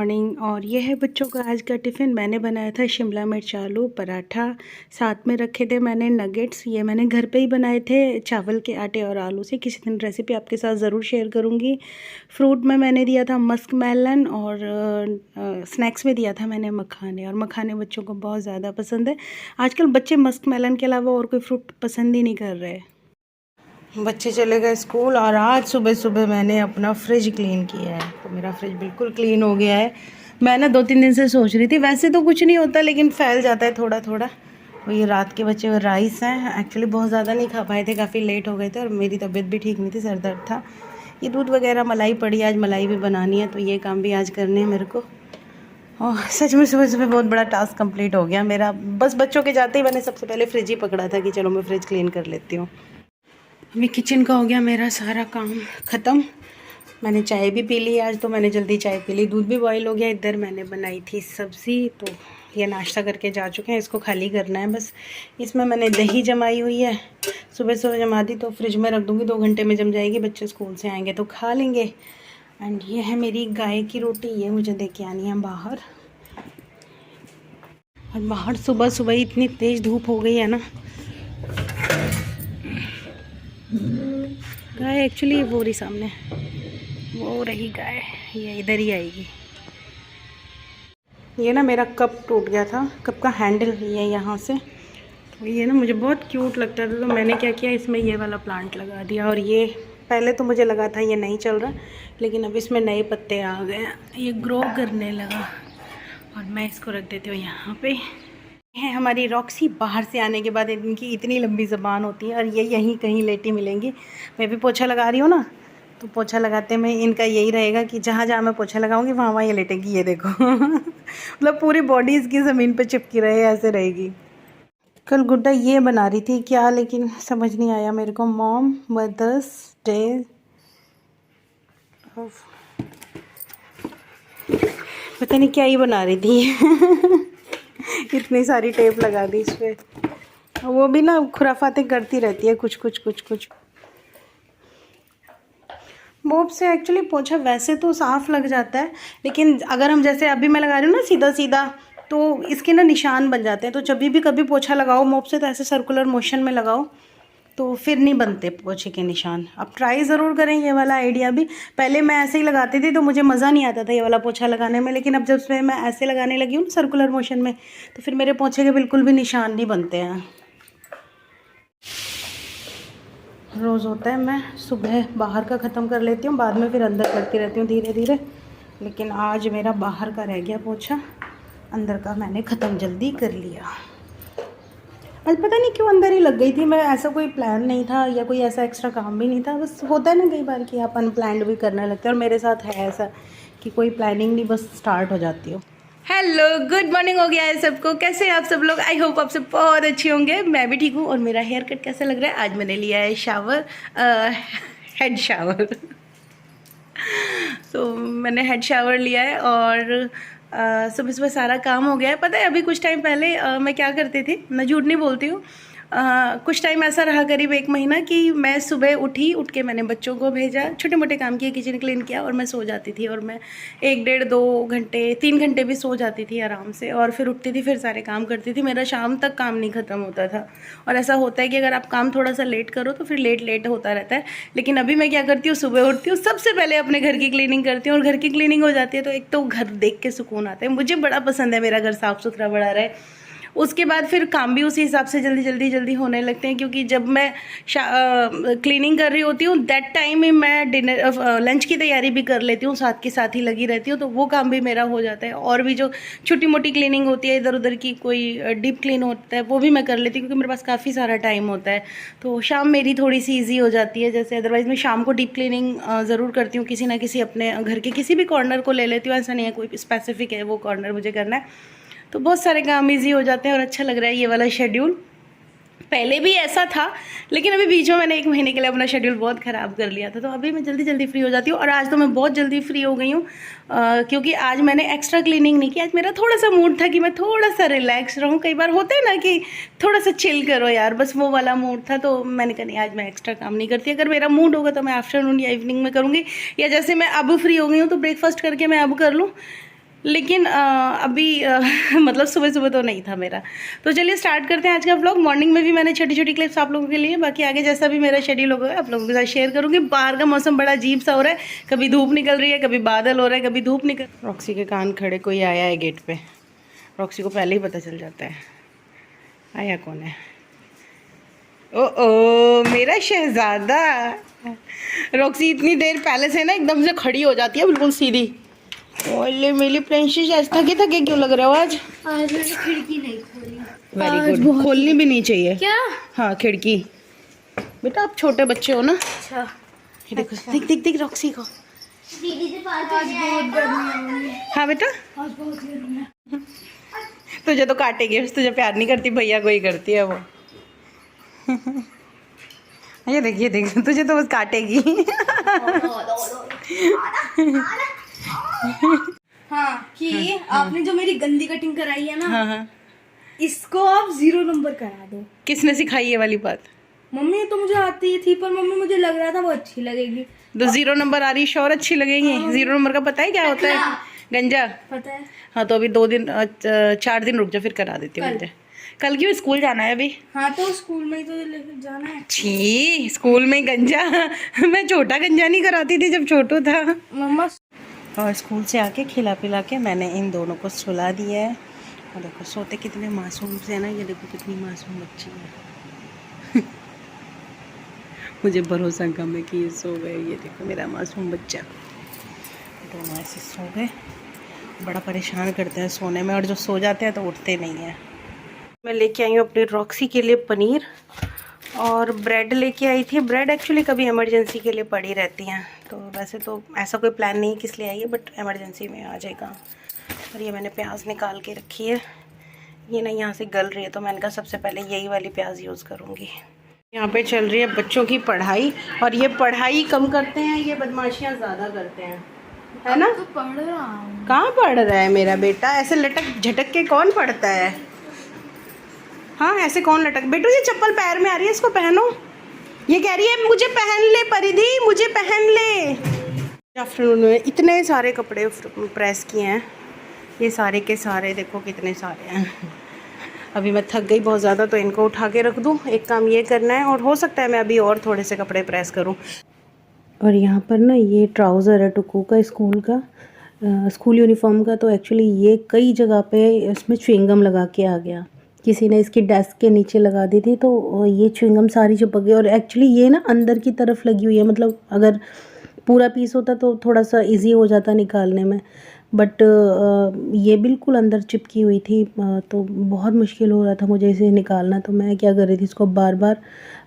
Morning. और ये है बच्चों का आज का टिफ़िन। मैंने बनाया था शिमला मिर्च आलू पराठा, साथ में रखे थे मैंने नगेट्स। ये मैंने घर पे ही बनाए थे चावल के आटे और आलू से। किसी दिन रेसिपी आपके साथ ज़रूर शेयर करूँगी। फ्रूट में मैंने दिया था मस्क मेलन और स्नैक्स में दिया था मैंने मखाने। और मखाने बच्चों को बहुत ज़्यादा पसंद है। आजकल बच्चे मस्क मेलन के अलावा और कोई फ्रूट पसंद ही नहीं कर रहे। बच्चे चले गए स्कूल और आज सुबह सुबह मैंने अपना फ्रिज क्लीन किया है, तो मेरा फ्रिज बिल्कुल क्लीन हो गया है। मैं ना 2-3 दिन से सोच रही थी, वैसे तो कुछ नहीं होता लेकिन फैल जाता है थोड़ा थोड़ा। और ये रात के बचे हुए राइस हैं, एक्चुअली बहुत ज़्यादा नहीं खा पाए थे, काफ़ी लेट हो गए थे और मेरी तबीयत भी ठीक नहीं थी, सर दर्द था। ये दूध वगैरह मलाई पड़ी, आज मलाई भी बनानी है, तो ये काम भी आज करने हैं मेरे को। और सच में सुबह सुबह बहुत बड़ा टास्क कंप्लीट हो गया मेरा। बस बच्चों के जाते ही मैंने सबसे पहले फ्रिज ही पकड़ा था कि चलो मैं फ्रिज क्लीन कर लेती हूँ। अभी किचन का हो गया मेरा सारा काम ख़त्म। मैंने चाय भी पी ली आज, तो मैंने जल्दी चाय पी ली। दूध भी बॉईल हो गया। इधर मैंने बनाई थी सब्ज़ी, तो ये नाश्ता करके जा चुके हैं, इसको खाली करना है बस। इसमें मैंने दही जमाई हुई है, सुबह सुबह जमा दी तो फ्रिज में रख दूँगी, 2 घंटे में जम जाएगी। बच्चे स्कूल से आएंगे तो खा लेंगे। एंड ये है मेरी गाय की रोटी, ये मुझे दे के आनी है बाहर। और बाहर सुबह सुबह इतनी तेज़ धूप हो गई है ना। गाय एक्चुअली वो रही सामने, वो रही गाय, ये इधर ही आएगी। ये ना मेरा कप टूट गया था, कप का हैंडल ये यहाँ से, तो ये ना मुझे बहुत क्यूट लगता था, तो मैंने क्या किया, इसमें ये वाला प्लांट लगा दिया। और ये पहले तो मुझे लगा था ये नहीं चल रहा, लेकिन अब इसमें नए पत्ते आ गए, ये ग्रो करने लगा। और मैं इसको रख देती हूँ यहाँ पे। है हमारी रॉक्सी। बाहर से आने के बाद इनकी इतनी लंबी ज़बान होती है, और ये यहीं कहीं लेटी मिलेंगी। मैं भी पोछा लगा रही हूँ ना, तो पोछा लगाते में इनका यही रहेगा कि जहाँ जहाँ मैं पोछा लगाऊंगी वहाँ वहाँ ये लेटेगी। ये देखो मतलब पूरी बॉडी इसकी ज़मीन पे चिपकी रहे, ऐसे रहेगी। कल गुड्डा ये बना रही थी क्या, लेकिन समझ नहीं आया मेरे को। मॉम मदर्स डे, पता नहीं क्या ही बना रही थी इतनी सारी टेप लगा दी इस पर। वो भी ना खुराफाते करती रहती है कुछ कुछ। मोप से एक्चुअली पोछा वैसे तो साफ़ लग जाता है, लेकिन अगर हम जैसे अभी मैं लगा रही हूँ ना सीधा सीधा, तो इसके ना निशान बन जाते हैं। तो जब भी कभी पोछा लगाओ मोप से, तो ऐसे सर्कुलर मोशन में लगाओ, तो फिर नहीं बनते पोछे के निशान। आप ट्राई ज़रूर करें ये वाला आइडिया भी। पहले मैं ऐसे ही लगाती थी तो मुझे मज़ा नहीं आता था ये वाला पोछा लगाने में, लेकिन अब जब से मैं ऐसे लगाने लगी हूँ सर्कुलर मोशन में, तो फिर मेरे पोछे के बिल्कुल भी निशान नहीं बनते हैं। रोज़ होता है, मैं सुबह बाहर का ख़त्म कर लेती हूँ, बाद में फिर अंदर करती रहती हूँ धीरे धीरे। लेकिन आज मेरा बाहर का रह गया पोछा, अंदर का मैंने ख़त्म जल्दी कर लिया। आज पता नहीं क्यों अंदर ही लग गई थी मैं, ऐसा कोई प्लान नहीं था या कोई ऐसा एक्स्ट्रा काम भी नहीं था। बस होता है ना कई बार कि आप अनप्लान्ड भी करने लगते हैं, और मेरे साथ है ऐसा कि कोई प्लानिंग नहीं, बस स्टार्ट हो जाती हो। हेलो गुड मॉर्निंग हो गया है सबको। कैसे हैं आप सब लोग? आई होप आप सब बहुत अच्छे होंगे। मैं भी ठीक हूँ। और मेरा हेयर कट कैसा लग रहा है? आज मैंने लिया है शावर, हेड शावर तो मैंने हेड शावर लिया है, और सुबह सुबह सारा काम हो गया है। पता है अभी कुछ टाइम पहले मैं क्या करती थी, मैं झूठ नहीं बोलती हूँ, कुछ टाइम ऐसा रहा, करीब 1 महीना, कि मैं सुबह उठ के मैंने बच्चों को भेजा, छोटे मोटे काम किए, किचन क्लीन किया, और मैं सो जाती थी। और मैं 1 डेढ़ 2 घंटे 3 घंटे भी सो जाती थी आराम से, और फिर उठती थी, फिर सारे काम करती थी। मेरा शाम तक काम नहीं ख़त्म होता था। और ऐसा होता है कि अगर आप काम थोड़ा सा लेट करो तो फिर लेट होता रहता है। लेकिन अभी मैं क्या करती हूँ, सुबह उठती हूँ, सबसे पहले अपने घर की क्लीनिंग करती हूँ। और घर की क्लीनिंग हो जाती है तो एक तो घर देख के सुकून आता है। मुझे बड़ा पसंद है मेरा घर साफ़ सुथरा बड़ा रहे। उसके बाद फिर काम भी उसी हिसाब से जल्दी होने लगते हैं, क्योंकि जब मैं क्लीनिंग कर रही होती हूँ दैट टाइम में मैं लंच की तैयारी भी कर लेती हूँ, साथ के साथ ही लगी रहती हूँ, तो वो काम भी मेरा हो जाता है। और भी जो छोटी मोटी क्लीनिंग होती है इधर उधर की, कोई डीप क्लीन होता है, वो भी मैं कर लेती हूँ, क्योंकि मेरे पास काफ़ी सारा टाइम होता है। तो शाम मेरी थोड़ी सी ईजी हो जाती है। जैसे अदरवाइज़ मैं शाम को डीप क्लीनिंग ज़रूर करती हूँ, किसी ना किसी अपने घर के किसी भी कॉर्नर को ले लेती हूँ। ऐसा नहीं है कोई स्पेसिफिक है वो कॉर्नर मुझे करना है, तो बहुत सारे काम इजी हो जाते हैं। और अच्छा लग रहा है ये वाला शेड्यूल। पहले भी ऐसा था, लेकिन अभी बीच में मैंने 1 महीने के लिए अपना शेड्यूल बहुत ख़राब कर लिया था, तो अभी मैं जल्दी फ्री हो जाती हूँ। और आज तो मैं बहुत जल्दी फ्री हो गई हूँ, क्योंकि आज मैंने एक्स्ट्रा क्लीनिंग नहीं की। आज मेरा थोड़ा सा मूड था कि मैं थोड़ा सा रिलैक्स रहूँ। कई बार होता है ना कि थोड़ा सा चिल करो यार, बस वो वाला मूड था, तो मैंने कहा नहीं आज मैं एक्स्ट्रा काम नहीं करती। अगर मेरा मूड होगा तो मैं आफ्टरनून या इवनिंग में करूँगी, या जैसे मैं अब फ्री हो गई हूँ तो ब्रेकफास्ट करके मैं अब कर लूँ। लेकिन अभी मतलब सुबह सुबह तो नहीं था मेरा। तो चलिए स्टार्ट करते हैं आज का व्लॉग। मॉर्निंग में भी मैंने छोटी छोटी क्लिप्स आप लोगों के लिए, बाकी आगे जैसा भी मेरा शेड्यूल होगा आप लोगों के साथ शेयर करूँगी। बाहर का मौसम बड़ा अजीब सा हो रहा है, कभी धूप निकल रही है, कभी बादल हो रहा है, कभी धूप निकल। रॉक्सी के कान खड़े, कोई आया है गेट पे। रॉक्सी को पहले ही पता चल जाता है आया कौन है। ओ मेरा शहजादा। रॉक्सी इतनी देर पहले से ना एकदम से खड़ी हो जाती है बिल्कुल सीधी। ओले मेरी प्रिंसेस आज थके थके क्यों लग रहे हो आज? आज मैंने खिड़की नहीं खोली। वेरी गुड, खोलनी भी नहीं चाहिए। क्या? हाँ खिड़की, बेटा आप छोटे बच्चे हो ना। अच्छा ये देखो, दिख दिख दिख रॉक्सी को। दीदी से बात आज बहुत गर्मी है। हाँ बेटा आज बहुत गर्मी है। तुझे तो काटेगी, तुझे प्यार नहीं करती, भैया को ही करती है वो। ये देख ये देख, तुझे तो बस काटेगी। हाँ कि आपने जो मेरी गंदी कटिंग कराई है ना, हाँ हाँ, इसको आप 0 नंबर करा दो। किसने सिखाई ये वाली बात? मम्मी तो मुझे आती ही थी, पर मम्मी मुझे लग रहा था वो अच्छी लगेगी। तो 0 नंबर आ रही श्योर अच्छी लगेगी। 0 नंबर का पता है क्या होता है? गंजा। पता है। हाँ तो अभी 4 दिन रुक जा, फिर करा देती हूँ गंजा। कल क्यों स्कूल जाना है अभी? हाँ तो स्कूल में ही तो लेकर जाना है। छी, स्कूल में गंजा? मैं छोटा गंजा नहीं कराती थी जब छोटू था। मम्मा और स्कूल से आके खिला पिला के मैंने इन दोनों को सुला दिया है। और देखो सोते कितने मासूम से है ना, ये देखो कितनी मासूम बच्ची है। मुझे भरोसा कम है कि ये सो गए। ये देखो मेरा मासूम बच्चा, दोनों ऐसे सो गए। बड़ा परेशान करते हैं सोने में, और जो सो जाते हैं तो उठते नहीं हैं। मैं लेके आई हूँ अपनी रॉक्सी के लिए पनीर, और ब्रेड लेके आई थी। ब्रेड एक्चुअली कभी इमरजेंसी के लिए पड़ी रहती हैं, तो वैसे तो ऐसा कोई प्लान नहीं किस लिए आई है, बट इमरजेंसी में आ जाएगा। और ये मैंने प्याज निकाल के रखी है, ये ना यहाँ से गल रही है, तो मैंने कहा सबसे पहले यही वाली प्याज यूज़ करूँगी। यहाँ पे चल रही है बच्चों की पढ़ाई, और ये पढ़ाई कम करते हैं, ये बदमाशियाँ ज़्यादा करते हैं, है ना? तो पढ़ रहा हूँ। कहाँ पढ़ रहा है मेरा बेटा? ऐसे लटक झटक के कौन पढ़ता है? हाँ ऐसे कौन लटक? बेटू ये चप्पल पैर में आ रही है, इसको पहनो। ये कह रही है मुझे पहन ले परिधि, मुझे पहन ले। आफ्टरनून में इतने सारे कपड़े प्रेस किए हैं, ये सारे के सारे देखो कितने सारे हैं। अभी मैं थक गई बहुत ज़्यादा, तो इनको उठा के रख दूँ। एक काम ये करना है, और हो सकता है मैं अभी और थोड़े से कपड़े प्रेस करूँ। और यहाँ पर ना ये ट्राउज़र है टुकू का, स्कूल का, स्कूल यूनिफॉर्म का। तो एक्चुअली ये कई जगह पे इसमें च्युइंगम लगा के आ गया, किसी ने इसकी डेस्क के नीचे लगा दी थी, तो ये च्युइंगम सारी चिपक गई। और एक्चुअली ये ना अंदर की तरफ लगी हुई है, मतलब अगर पूरा पीस होता तो थोड़ा सा इजी हो जाता निकालने में, बट ये बिल्कुल अंदर चिपकी हुई थी, तो बहुत मुश्किल हो रहा था मुझे इसे निकालना। तो मैं क्या कर रही थी, इसको बार बार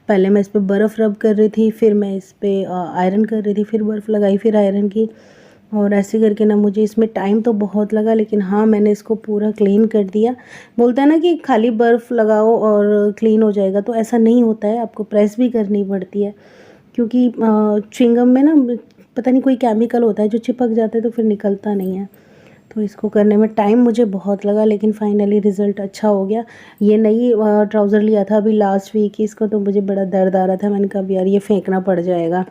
पहले मैं इस पर बर्फ़ रब कर रही थी, फिर मैं इस पर आयरन कर रही थी, फिर बर्फ़ लगाई, फिर आयरन की, और ऐसे करके ना मुझे इसमें टाइम तो बहुत लगा, लेकिन हाँ मैंने इसको पूरा क्लीन कर दिया। बोलता है ना कि खाली बर्फ़ लगाओ और क्लीन हो जाएगा, तो ऐसा नहीं होता है, आपको प्रेस भी करनी पड़ती है, क्योंकि च्युइंगम में ना पता नहीं कोई केमिकल होता है जो चिपक जाता है, तो फिर निकलता नहीं है। तो इसको करने में टाइम मुझे बहुत लगा, लेकिन फाइनली रिज़ल्ट अच्छा हो गया। ये नई ट्राउज़र लिया था अभी लास्ट वीक, इसको तो मुझे बड़ा दर्द आ रहा था। मैंने कहा यार ये फेंकना पड़ जाएगा।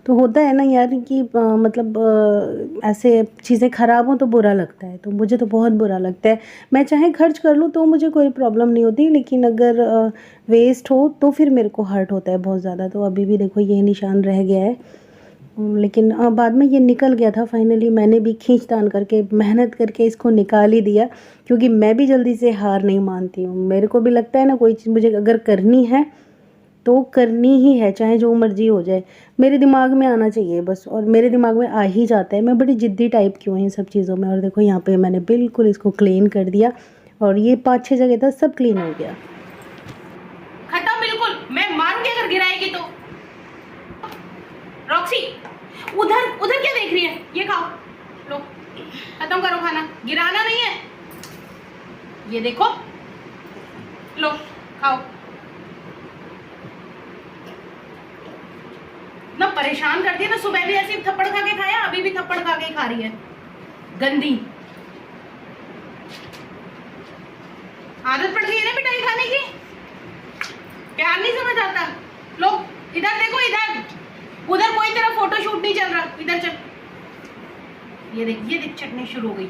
तो होता है ना यार कि मतलब ऐसे चीज़ें ख़राब हों तो बुरा लगता है, तो मुझे तो बहुत बुरा लगता है। मैं चाहे खर्च कर लूँ तो मुझे कोई प्रॉब्लम नहीं होती, लेकिन अगर वेस्ट हो तो फिर मेरे को हर्ट होता है बहुत ज़्यादा। तो अभी भी देखो ये निशान रह गया है, लेकिन बाद में ये निकल गया था। फाइनली मैंने भी खींचतान करके मेहनत करके इसको निकाल ही दिया, क्योंकि मैं भी जल्दी से हार नहीं मानती हूँ। मेरे को भी लगता है ना कोई चीज़ मुझे अगर करनी है तो करनी ही है, चाहे जो मर्जी हो जाए। मेरे दिमाग में आना चाहिए बस, और मेरे दिमाग में आ ही जाता है। मैं बड़ी ज़िद्दी टाइप की हूँ इन सब चीज़ों में। और देखो यहाँ पे मैंने बिल्कुल इसको क्लीन कर दिया, और ये 5-6 जगह था सब क्लीन हो गया, खत्म बिल्कुल। मैं मान के अगर गिराएगी तो। रॉक्सी उधर उधर क्या देख रही है? ये खाओ, लो खत्म करो खाना, गिराना नहीं है। ये देखो, लो खाओ। ना परेशान करती है ना, सुबह भी ऐसे थप्पड़ खा के खाया, अभी भी थप्पड़ खा के खा रही है, गंदी आदत पड़ गई है ना मिठाई खाने की। प्यार नहीं समझ आता। लो इधर देखो, इधर उधर कोई तेरा फोटो शूट नहीं चल रहा, इधर चल। ये देख चटनी शुरू हो गई।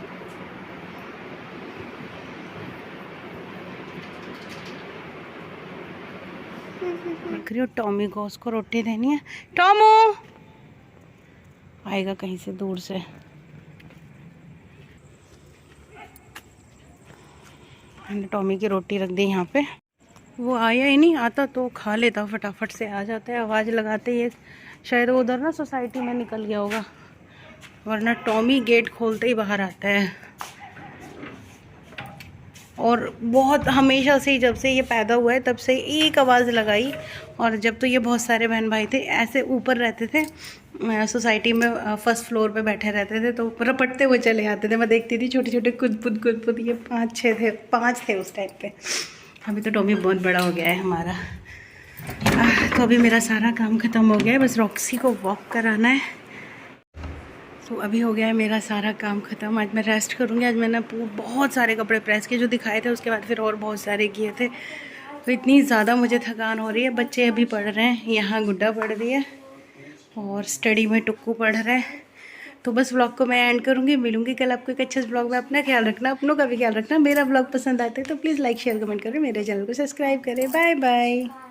देख रही हो टॉमी को, उसको रोटी देनी है। टॉमू आएगा कहीं से दूर से। मैंने टॉमी की रोटी रख दी यहाँ पे। वो आया ही नहीं, आता तो खा लेता, फटाफट से आ जाता है। आवाज़ लगाते ही शायद वो उधर ना सोसाइटी में निकल गया होगा, वरना टॉमी गेट खोलते ही बाहर आता है। और बहुत हमेशा से ही, जब से ये पैदा हुआ है तब से एक आवाज़ लगाई। और जब तो ये बहुत सारे बहन भाई थे, ऐसे ऊपर रहते थे सोसाइटी में, फर्स्ट फ्लोर पे बैठे रहते थे, तो रपटते हुए चले आते थे। मैं देखती थी छोटे छोटे कुद ये 5 थे उस टाइम पे। अभी तो टॉमी बहुत बड़ा हो गया है हमारा। तो अभी मेरा सारा काम ख़त्म हो गया है, बस रॉक्सी को वॉक कराना है। तो अभी हो गया है मेरा सारा काम ख़त्म। आज मैं रेस्ट करूँगी। आज मैंने बहुत सारे कपड़े प्रेस किए जो दिखाए थे, उसके बाद फिर और बहुत सारे किए थे। तो इतनी ज़्यादा मुझे थकान हो रही है। बच्चे अभी पढ़ रहे हैं, यहाँ गुड्डा पढ़ रही है और स्टडी में टुक्कू पढ़ रहा है। तो बस व्लॉग को मैं एंड करूँगी। मिलूँगी कल आपको एक अच्छे व्लॉग में। अपना ख्याल रखना, अपनों का भी ख्याल रखना। मेरा व्लॉग पसंद आते तो प्लीज़ लाइक शेयर कमेंट करें, मेरे चैनल को सब्सक्राइब करें। Bye bye.